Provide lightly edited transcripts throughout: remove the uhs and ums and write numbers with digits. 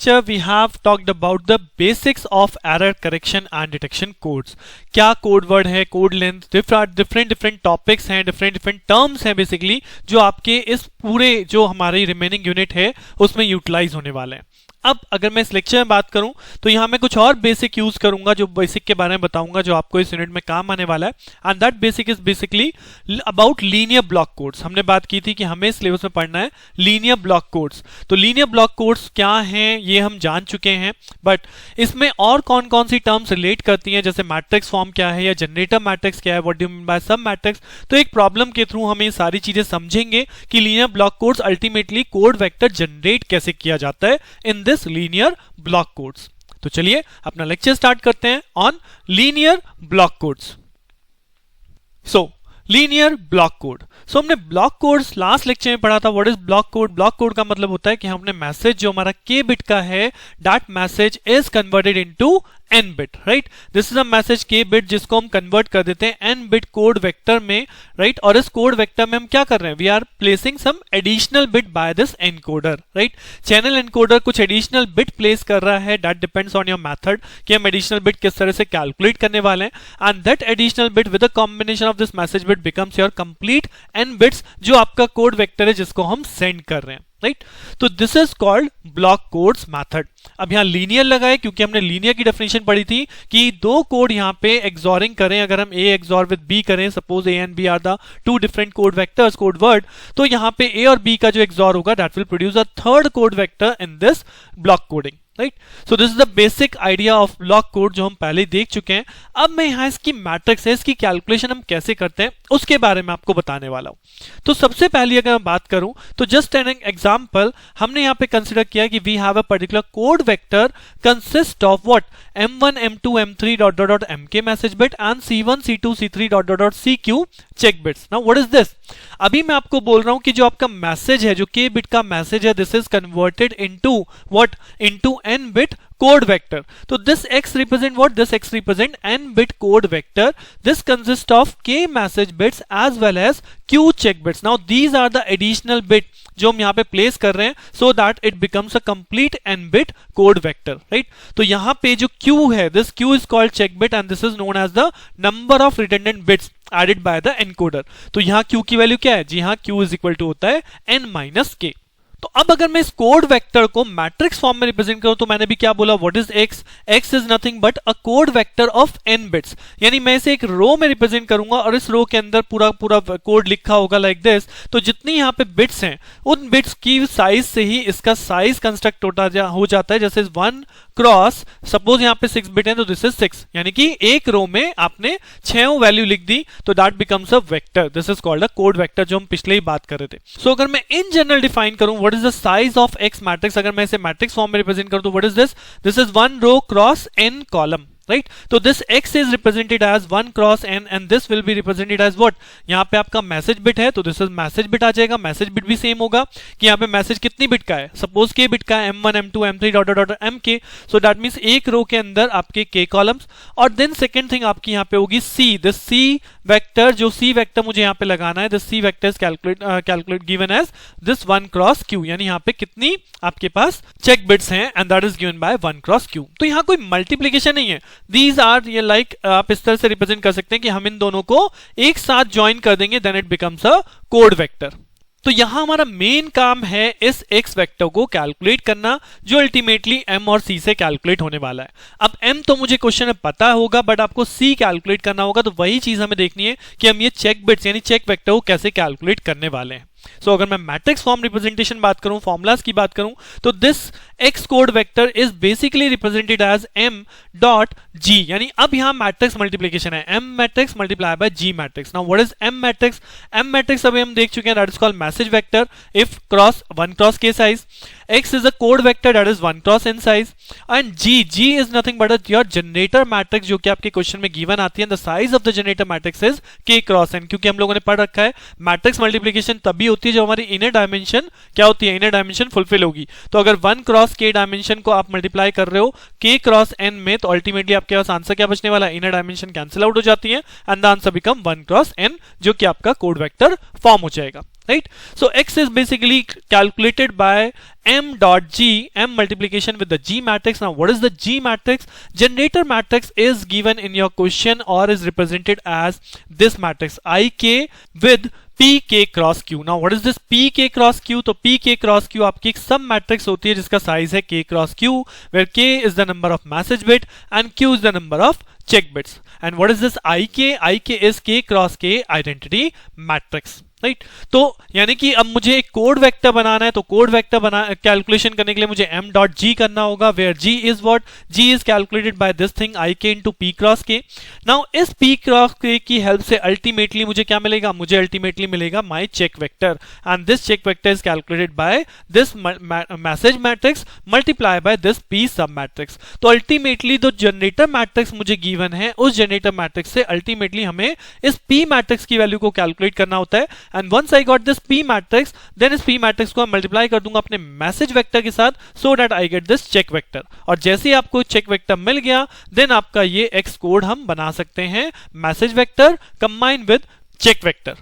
lecture we have talked about the basics of error correction and detection codes. क्या code word है, code length, different topics हैं, different terms हैं basically जो आपके इस पूरे जो हमारी रिमेनिंग यूनिट है उसमें यूटिलाइज होने वाले हैं. अब अगर मैं इस लेक्चर में बात करूं तो यहां मैं कुछ और बेसिक यूज करूंगा, जो बेसिक के बारे में बताऊंगा जो आपको इस यूनिट में काम आने वाला है. And that basic is basically about linear block codes. हमने बात की थी कि हमें सिलेबस में पढ़ना है लीनियर ब्लॉक कोड्स. तो लीनियर ब्लॉक कोड्स क्या हैं ये हम जान चुके हैं, बट इसमें और कौन कौन सी टर्म्स रिलेट करती हैं, जैसे मैट्रिक्स फॉर्म क्या है या जनरेटर मैट्रिक्स क्या है, what do you mean by सब मैट्रिक्स. तो एक प्रॉब्लम के थ्रू हम ये सारी चीजें समझेंगे कि linear block codes ultimately code vector generate कैसे किया जाता है in this linear block codes. तो चलिए अपना लेक्चर स्टार्ट करते हैं on linear block codes. So linear block code. So हमने ब्लॉक कोड्स लास्ट लेक्चर में पढ़ा था. What is block code? Block code का मतलब होता है कि हमने मैसेज जो हमारा k बिट का है that message is converted into n bit, right. This is a message k bit जिसको हम कन्वर्ट कर देते हैं n बिट कोड वेक्टर में, राइट. और इस कोड वेक्टर में हम क्या कर रहे हैं? We are placing some additional bit by this encoder, right. Channel encoder कुछ एडिशनल बिट प्लेस कर रहा है. That depends on your method कि हम एडिशनल बिट किस तरह से कैलकुलेट करने वाले हैं. And that additional bit with a combination of this message bit becomes your complete n bits जो आपका कोड वेक्टर है जिसको हम सेंड कर रहे हैं, राइट. तो this is called block codes method. अब यहां लीनियर लगाए क्योंकि हमने लीनियर की डेफिनेशन पढ़ी थी कि दो कोड यहां पे एक्सॉरिंग करें. अगर हम a एक्सॉर विद b करें, suppose a and b are the two different code vectors, code word, तो यहां पे a और b का जो एक्सॉर होगा that will produce a third code vector in this block coding, right. So this is the basic idea of block code जो हम पहले देख चुके हैं. अब मैं यहां इसकी मैट्रिक्स है, इसकी कैलकुलेशन हम कैसे करते हैं उसके बारे में आपको बताने वाला हूं. तो सबसे पहले अगर मैं बात करूं तो जस्ट एन एग्जांपल हमने यहां पे कंसीडर किया कि we have a particular code vector consist of what m1 m2 m3 dot dot dot mk message bit and c1 c2 c3 dot dot dot cq check bits. Now what is this? अभी मैं आपको बोल रहा हूं कि जो आपका message है, जो k बिट का मैसेज है, this is converted into what, into n bit code vector. So this x represent what? This x represent n bit code vector. This consists of k message bits as well as q check bits. Now these are the additional bit जो हम यहाँ पे place कर रहे हैं so that it becomes a complete n bit code vector, right? तो यहाँ पे जो q है, this q is called check bit and this is known as the number of redundant bits added by the encoder. तो यहाँ q की value क्या है? जी हाँ, q is equal to होता है n minus k. तो अब अगर मैं इस कोड वेक्टर को मैट्रिक्स फॉर्म में रिप्रेजेंट करूं तो मैंने भी क्या बोला? What is x? x is nothing but a code vector of n bits. यानी मैं इसे एक रो में रिप्रेजेंट करूंगा और इस रो के अंदर पूरा कोड लिखा होगा लाइक दिस. तो जितनी यहाँ पे बिट्स हैं उन बिट्स की साइज से ही इसका साइज कंस्ट्रक्ट हो जाता है. जैसे 1 क्रॉस, सपोज यहाँ पे 6 बिट है तो दिस इज 6, यानी कि एक रो में आपने 6 वैल्यू लिख दी तो that becomes a vector. This is called a code vector जो हम पिछले ही बात कर रहे थे. सो अगर मैं इन जनरल डिफाइन करूं what is the size of x matrix, अगर मैं इसे मैट्रिक्स फॉर्म में रिप्रेजेंट करूं तो what is this? This is 1 row cross n column, right. तो this x is represented as 1 cross n and this will be represented as what? यहाँ पे आपका मैसेज बिट है तो दिस इज मैसेज बिट आ जाएगा. मैसेज बिट भी same होगा कि यहाँ पे मैसेज कितनी बिट का है, सपोज k बिट का है, m1 m2 m3 dot dot mk. So that means एक रो के अंदर आपके k कॉलम्स. और देन सेकंड थिंग आपकी यहाँ पे होगी c. दिस c वेक्टर, जो c वेक्टर मुझे यहाँ पे लगाना है, this c vector is calculate given as this 1 cross q. यानी यहाँ पे कितनी आपके पास चेक बिट्स हैं and that is given by 1 cross q. तो यहाँ कोई मल्टीप्लीकेशन नहीं है. These are ये लाइक आप इस तरह से रिप्रेजेंट कर सकते हैं कि हम इन दोनों को एक साथ ज्वाइन कर देंगे then it becomes a code vector. तो यहां हमारा मेन काम है इस x वेक्टर को कैलकुलेट करना जो अल्टीमेटली m और c से कैलकुलेट होने वाला है. अब m तो मुझे क्वेश्चन में पता होगा बट आपको c कैलकुलेट करना होगा. तो वही चीज हमें देखनी है कि हम ये चेक बिट्स यानी चेक वेक्टर को कैसे कैलकुलेट करने वाले हैं. सो अगर मैं मैट्रिक्स फॉर्म रिप्रेजेंटेशन बात करूं, फॉर्मूलाज की बात करूं, तो this x code vector is basically represented as m dot g. यानी अब यहां मैट्रिक्स मल्टीप्लिकेशन है, m matrix multiply by g matrix. Now what is m matrix? m matrix अभी हम देख चुके हैं, that is called message vector if cross 1 cross k size. x is a code vector that is 1 cross n size and g is nothing but your generator matrix जो कि आपके question में given आती है. the size of the generator matrix is k cross n. क्योंकि हम लोगों ने पढ़ रखा है मैट्रिक्स मल्टीप्लिकेशन तभी होती है जब हमारी इनर डायमेंशन क्या होती है, इनर डायमेंशन फुलफिल होगी। तो अगर 1 क्रॉस k डायमेंशन को आप मल्टीप्लाई कर रहे हो k क्रॉस n में, तो अल्टीमेटली आपके पास आंसर क्या बचने वाला है, इनर डायमेंशन कैंसिल आउट हो जाती है and the answer become 1 cross n, जो कि आपका कोड वेक्टर फॉर्म हो जाएगा, right? So x is basically calculated by m dot g, m multiplication with the G matrix. Now what is the G matrix? Generator matrix is given in your question or is represented as this matrix ik with pk cross q. Now what is this pk cross q? तो pk cross q आपकी एक सब matrix होती है जिसका size है k cross q, where k is the number of message bit and q is the number of check bits. And what is this ik? ik is k cross k identity matrix, right? तो यानी कि अब मुझे एक code vector बनाना है, तो code vector calculation करने के लिए मुझे m डॉट g करना होगा, where g is what, g is calculated by this thing ik into p cross k. Now इस p क्रॉस k की हेल्प से अल्टीमेटली मुझे क्या मिलेगा, मुझे अल्टीमेटली मिलेगा my check vector and this check vector is calculated by this message matrix multiply by this p sub matrix. तो ultimately जो जनरेटर मैट्रिक्स मुझे गिवन है, उस जनरेटर मैट्रिक्स से अल्टीमेटली हमें इस p मैट्रिक्स की वैल्यू को कैलकुलेट करना होता है. And once I got this p matrix, then इस p matrix को मल्टीप्लाई कर दूंगा अपने मैसेज वेक्टर के साथ, so that I get this check vector. और जैसे ही आपको चेक वेक्टर मिल गया, then आपका ये x कोड हम बना सकते हैं message vector combine with check vector,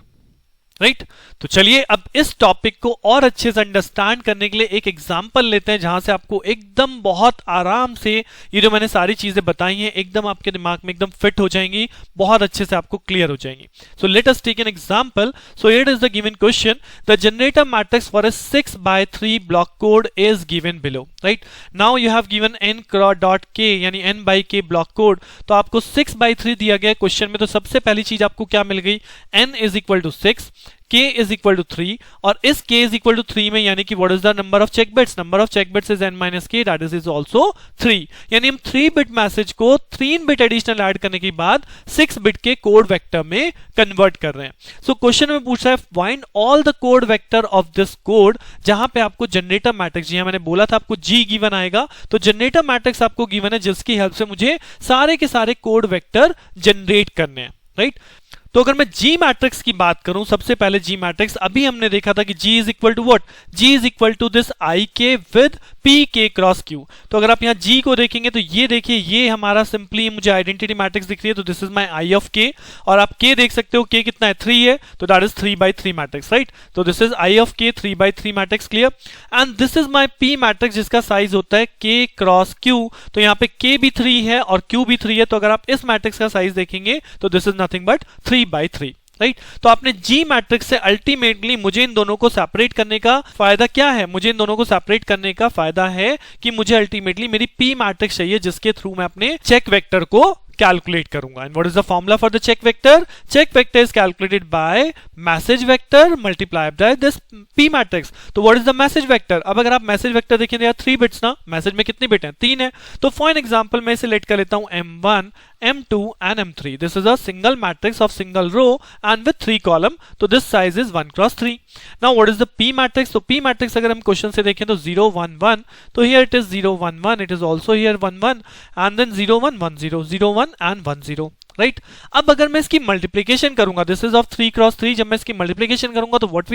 right? तो चलिए अब इस टॉपिक को और अच्छे से अंडरस्टैंड करने के लिए एक एग्जांपल लेते हैं, जहां से आपको एकदम बहुत आराम से ये जो मैंने सारी चीजें बताई हैं एकदम आपके दिमाग में एकदम फिट हो जाएंगी, बहुत अच्छे से आपको क्लियर हो जाएंगी. So let us take an example. So here is the given question. The generator matrix for a 6x3 block code is given below, right? Now you have given n dot k यानी n by k block code. तो आपको 6x3 दिया गया question में, तो सबसे पहली चीज आपको क्या मिल गई, n is equal to 6, k is equal to 3, और इस k is equal to 3 में यानी कि what is the number of check bits? Number of check bits is n minus k, that is also 3. यानी हम 3 बिट मैसेज को 3 bit additional add करने के बाद 6 बिट के कोड वेक्टर में कन्वर्ट कर रहे हैं. सो क्वेश्चन में पूछ रहा है find all the code vector of this code, जहां पे आपको जनरेटर मैट्रिक्स, जी मैंने बोला था आपको g गिवन आएगा, तो जनरेटर मैट्रिक्स आपको गिवन है जिसकी हेल्प से मुझे सारे के सारे कोड वेक्टर जनरेट करने हैं, राइट? तो अगर मैं G मैट्रिक्स की बात करूं, सबसे पहले G मैट्रिक्स अभी हमने देखा था कि G is equal to what, G is equal to this IK with PK cross Q. तो अगर आप यहां G को देखेंगे तो ये देखिए, ये हमारा सिंपली मुझे आइडेंटिटी मैट्रिक्स दिख रही है, तो this is my I of K. और आप K देख सकते हो, K कितना है, 3 है, तो दैट इज 3/3 मैट्रिक्स, राइट? तो this is I of K 3/3 matrix, clear? And this is my P matrix जिसका साइज होता है K क्रॉस Q. तो यहाँ पे K भी 3 है और Q भी 3 है, तो अगर आप इस मैट्रिक्स का साइज देखेंगे तो this is nothing but 3/3, right? तो आपने G मैट्रिक्स से अल्टीमेटली मुझे इन दोनों को सेपरेट करने का फायदा क्या है, मुझे इन दोनों को सेपरेट करने का फायदा है कि मुझे अल्टीमेटली मेरी P मैट्रिक्स चाहिए जिसके थ्रू मैं अपने चेक वेक्टर को कैलकुलेट करूंगा. And what is the formula for the check vector? Check vector is calculated by message vector multiplied by this P matrix. तो what is the message vector? अब अगर आप मैसेज वेक्टर देखें तो यार 3 bits ना, मैसेज में कितने बिट हैं, 3 है. तो फॉर एन एग्जांपल मैं इसे लेट कर लेता हूं M1, M2 and M3. This is a single matrix of single row and with 3 column. तो this size is 1 cross 3. Now what is the P matrix? तो P matrix अगर हम question से देखें तो 0 1 1, तो here it is 0 1 1, it is also here 1 1 and then 0 1 1 0 0 1 and 1 0, right? अब अगर मैं इसकी मल्टीप्लीकेशन करूंगा, दिस इज ऑफ 3 क्रॉस 3, जब मैं इसकी मल्टीप्लीकेशन करूंगा तो what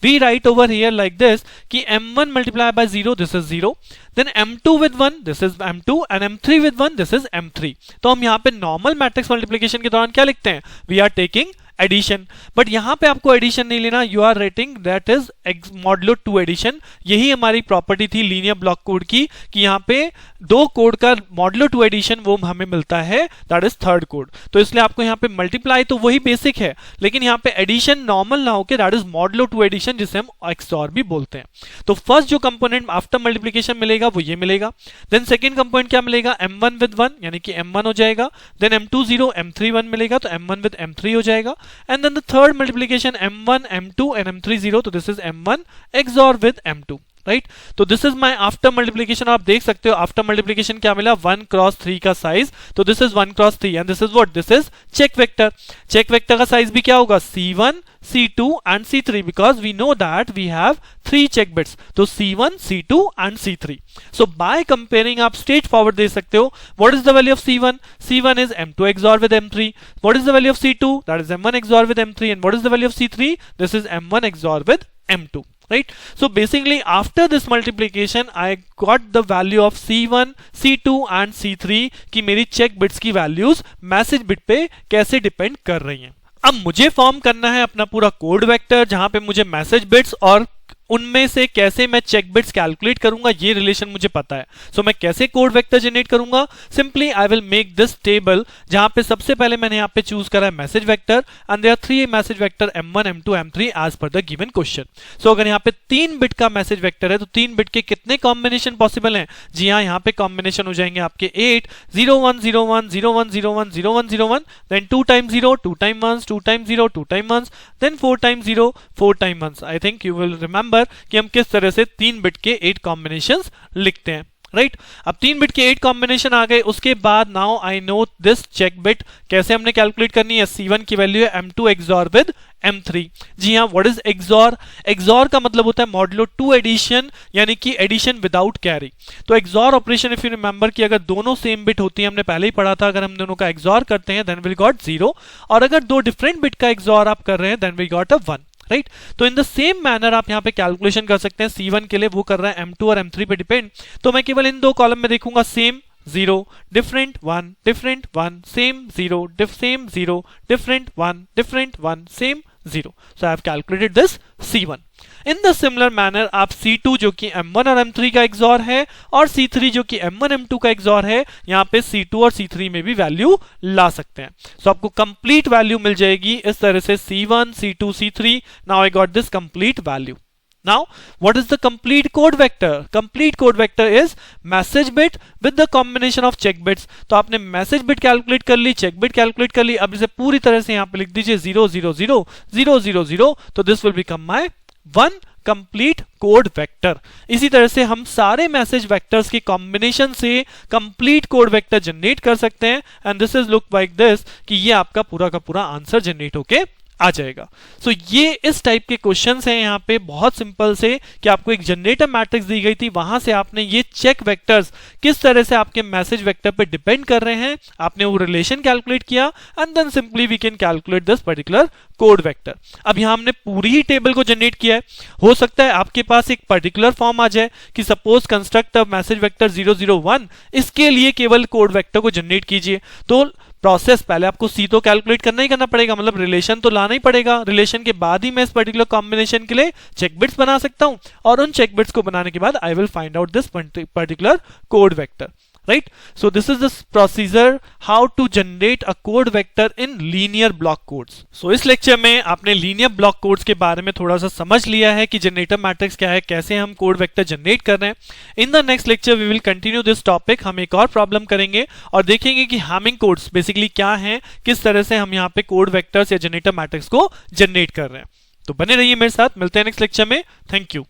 we write over here like this कि m1 multiply by 0, this is 0, then m2 with 1, this is m2 and m3 with 1, this is m3. तो हम यहाँ पे नॉर्मल मैट्रिक्स मल्टीप्लीकेशन के दौरान क्या लिखते हैं, we are taking addition. But यहां पे आपको एडिशन नहीं लेना, you are writing that is modulo 2 addition. यही हमारी प्रॉपर्टी थी लीनियर ब्लॉक कोड की कि यहां पे दो कोड का मॉडुलो 2 एडिशन वो हमें मिलता है, दैट इज थर्ड कोड. तो इसलिए आपको यहां पे मल्टीप्लाई तो वही बेसिक है, लेकिन यहां पे एडिशन नॉर्मल ना होकर दैट इज मॉडुलो 2 एडिशन, जिसे हम XOR भी बोलते हैं. तो फर्स्ट जो कंपोनेंट आफ्टर मल्टीप्लिकेशन मिलेगा वो ये मिलेगा. देन सेकंड कंपोनेंट क्या मिलेगा, m1 विद 1 यानी कि m1 हो जाएगा. देन m2 0, m3 1 मिलेगा, तो m1 विद m3 हो जाएगा. And then the third multiplication m1 m2 and m3 0, तो this is m1 XOR with m2, right. तो this is my after multiplication, आप देख सकते हो आफ्टर मल्टीप्लीकेशन क्या मिला, 1 क्रॉस 3 का साइज, तो this is 1 cross 3 and this is what, this is check vector. Check vector का साइज भी क्या होगा, C1 C2 and C3 because we know that we have 3 check bits, तो C1 C2 and C3। so by comparing आप straight forward दे सकते हो, what is the value of C1, C1 is M2 XOR with M3, what is the value of C2, that is M1 XOR with M3, and what is the value of C3, this is M1 XOR with M2, right? So basically after this multiplication I got the value of C1 C2 and C3 कि मेरी check bits की values message bit पे कैसे depend कर रही हैं। अब मुझे फॉर्म करना है अपना पूरा कोड वेक्टर जहां पे मुझे मैसेज बिट्स और उनमें से कैसे मैं चेक बिट्स कैलकुलेट करूंगा ये रिलेशन मुझे पता है। सो मैं कैसे कोड वेक्टर जनरेट करूंगा, simply I will make this table जहां पे सबसे पहले मैंने यहां पे चूज करा है message vector and there are 3 message vector M1 M2 M3 as per the given question. So अगर यहां पे 3 बिट का मैसेज वेक्टर है तो 3 बिट के कितने कॉम्बिनेशन पॉसिबल हैं, जी हां यहां पे कॉम्बिनेशन हो जाएंगे आपके 8 0 1 0 1 0 1 0 1 0 1 0 1, then 2 time 0 2 time 1 2 time 0 2 time 1, then 4 time 0 4 time 1। I think you will remember कि हम किस तरह से 3 बिट के 8 कॉम्बिनेशंस लिखते हैं, राइट। अब 3 बिट के 8 कॉम्बिनेशन आ गए, उसके बाद now I know this check bit कैसे हमने कैलकुलेट करनी है। C1 की वैल्यू है M2 XOR विद M3। जी हाँ, व्हाट इज XOR, XOR का मतलब होता है मॉडुलो 2 एडिशन, यानी कि एडिशन विदाउट कैरी। तो XOR operation if you remember कि अगर दोनों सेम बिट होती है, हमने पहले ही पढ़ा था, अगर हम दोनों का XOR करते हैं देन वी गॉट 0, और अगर दो डिफरेंट बिट का XOR आप कर रहे हैं then we got a 1, right. तो इन द सेम मैनर आप यहां पे कैलकुलेशन कर सकते हैं। C1 के लिए वो कर रहा है M2 और M3 पे डिपेंड, तो मैं केवल इन दो कॉलम में देखूंगा same 0 different 1 different 1 same 0 same 0 different 1 different 1 same 0। So I have calculated this C1। In the similar manner आप C2 जो कि M1 और M3 का XOR है और C3 जो कि M1 M2 का XOR है, यहां पे C2 और C3 में भी वैल्यू ला सकते हैं। सो आपको कंप्लीट वैल्यू मिल जाएगी इस तरह से C1 C2 C3। Now I got this complete value. Now, what is the complete code vector? Complete code vector is message bit with the combination of check bits। तो आपने message bit calculate कर ली, check bit calculate कर ली, अब इसे पूरी तरह से यहां पे लिख दीजिए 0 0 0 0 0 0, तो this will become my one complete code vector। इसी तरह से हम सारे मैसेज वेक्टर्स के कॉम्बिनेशन से कंप्लीट कोड वेक्टर जनरेट कर सकते हैं and this is look like this कि ये आपका पूरा का पूरा आंसर जनरेट होके आ जाएगा। सो ये इस टाइप के क्वेश्चंस हैं यहाँ पे, बहुत सिंपल से कि आपको एक जनरेटर मैट्रिक्स दी गई थी, वहां से आपने ये चेक वेक्टर्स किस तरह से आपके मैसेज वेक्टर पे डिपेंड कर रहे हैं, आपने वो रिलेशन कैलकुलेट किया and then simply we can calculate this particular code vector. अब यहां हमने पूरी ही टेबल को जनरेट किया है। हो सकता है आपके पास एक पर्टिकुलर फॉर्म आ जाए कि suppose construct a message vector 0 0 1, इसके लिए केवल कोड वेक्टर को जनरेट कीजिए। तो प्रोसेस पहले आपको C तो कैलकुलेट करना ही करना पड़ेगा, मतलब रिलेशन तो लाना ही पड़ेगा, रिलेशन के बाद ही मैं इस पर्टिकुलर कॉम्बिनेशन के लिए चेक बिट्स बना सकता हूं, और उन चेक बिट्स को बनाने के बाद I will find out this particular code vector, right? So this is the procedure how to generate a code vector in linear block codes। So इस लेक्चर में आपने लीनियर ब्लॉक कोड्स के बारे में थोड़ा सा समझ लिया है कि जनरेटर मैट्रिक्स क्या है, कैसे हम कोड वेक्टर जनरेट कर रहे हैं। In the next lecture we will continue this topic. हम एक और प्रॉब्लम करेंगे और देखेंगे कि हैमिंग कोड्स बेसिकली क्या हैं, किस तरह से हम यहाँ पे कोड वेक्टर्स या जनरेटर मैट्रिक्स को जनरेट कर रहे हैं। तो बने रहिए मेरे साथ, मिलते हैं नेक्स्ट लेक्चर में। Thank you.